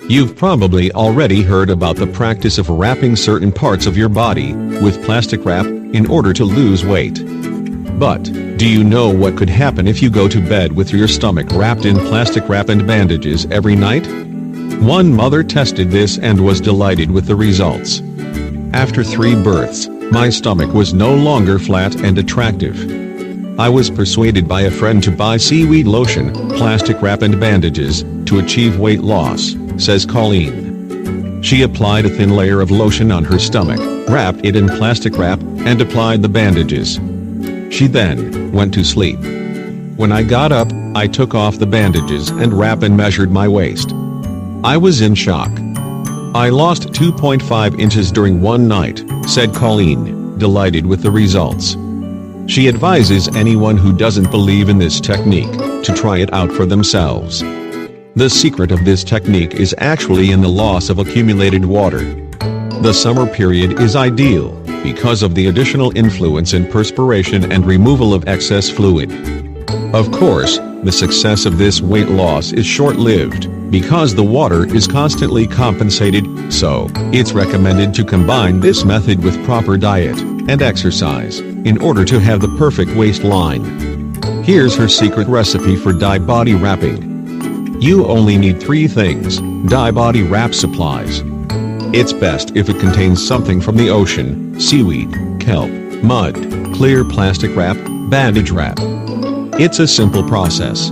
You've probably already heard about the practice of wrapping certain parts of your body with plastic wrap in order to lose weight. But, do you know what could happen if you go to bed with your stomach wrapped in plastic wrap and bandages every night? One mother tested this and was delighted with the results. After 3 births, my stomach was no longer flat and attractive. I was persuaded by a friend to buy seaweed lotion, plastic wrap and bandages to achieve weight loss, says Colleen. She applied a thin layer of lotion on her stomach, wrapped it in plastic wrap, and applied the bandages. She then went to sleep. When I got up, I took off the bandages and wrap and measured my waist. I was in shock. I lost 2.5 inches during one night, said Colleen, delighted with the results. She advises anyone who doesn't believe in this technique to try it out for themselves. The secret of this technique is actually in the loss of accumulated water. The summer period is ideal because of the additional influence in perspiration and removal of excess fluid. Of course, the success of this weight loss is short-lived because the water is constantly compensated, so it's recommended to combine this method with proper diet and exercise in order to have the perfect waistline. Here's her secret recipe for dye body wrapping. You only need 3 things: dye body wrap supplies. It's best if it contains something from the ocean: seaweed, kelp, mud, clear plastic wrap, bandage wrap. It's a simple process.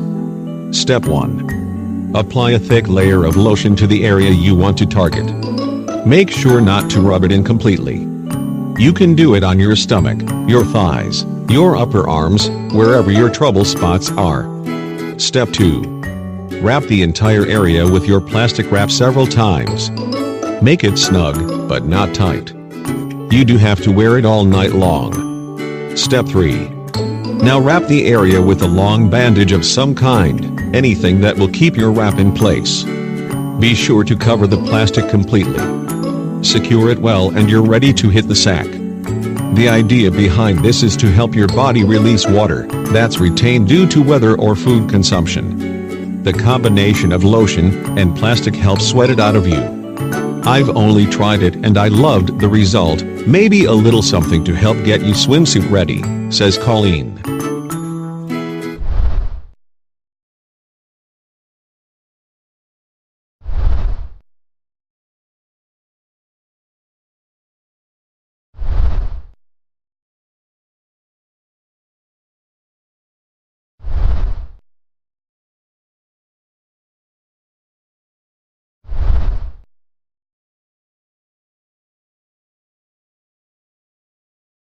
Step 1. Apply a thick layer of lotion to the area you want to target. Make sure not to rub it in completely. You can do it on your stomach, your thighs, your upper arms, wherever your trouble spots are. Step 2. Wrap the entire area with your plastic wrap several times. Make it snug, but not tight. You do have to wear it all night long. Step 3. Now wrap the area with a long bandage of some kind, anything that will keep your wrap in place. Be sure to cover the plastic completely. Secure it well and you're ready to hit the sack. The idea behind this is to help your body release water that's retained due to weather or food consumption. The combination of lotion and plastic helps sweat it out of you. I've only tried it and I loved the result. Maybe a little something to help get you swimsuit ready, says Colleen.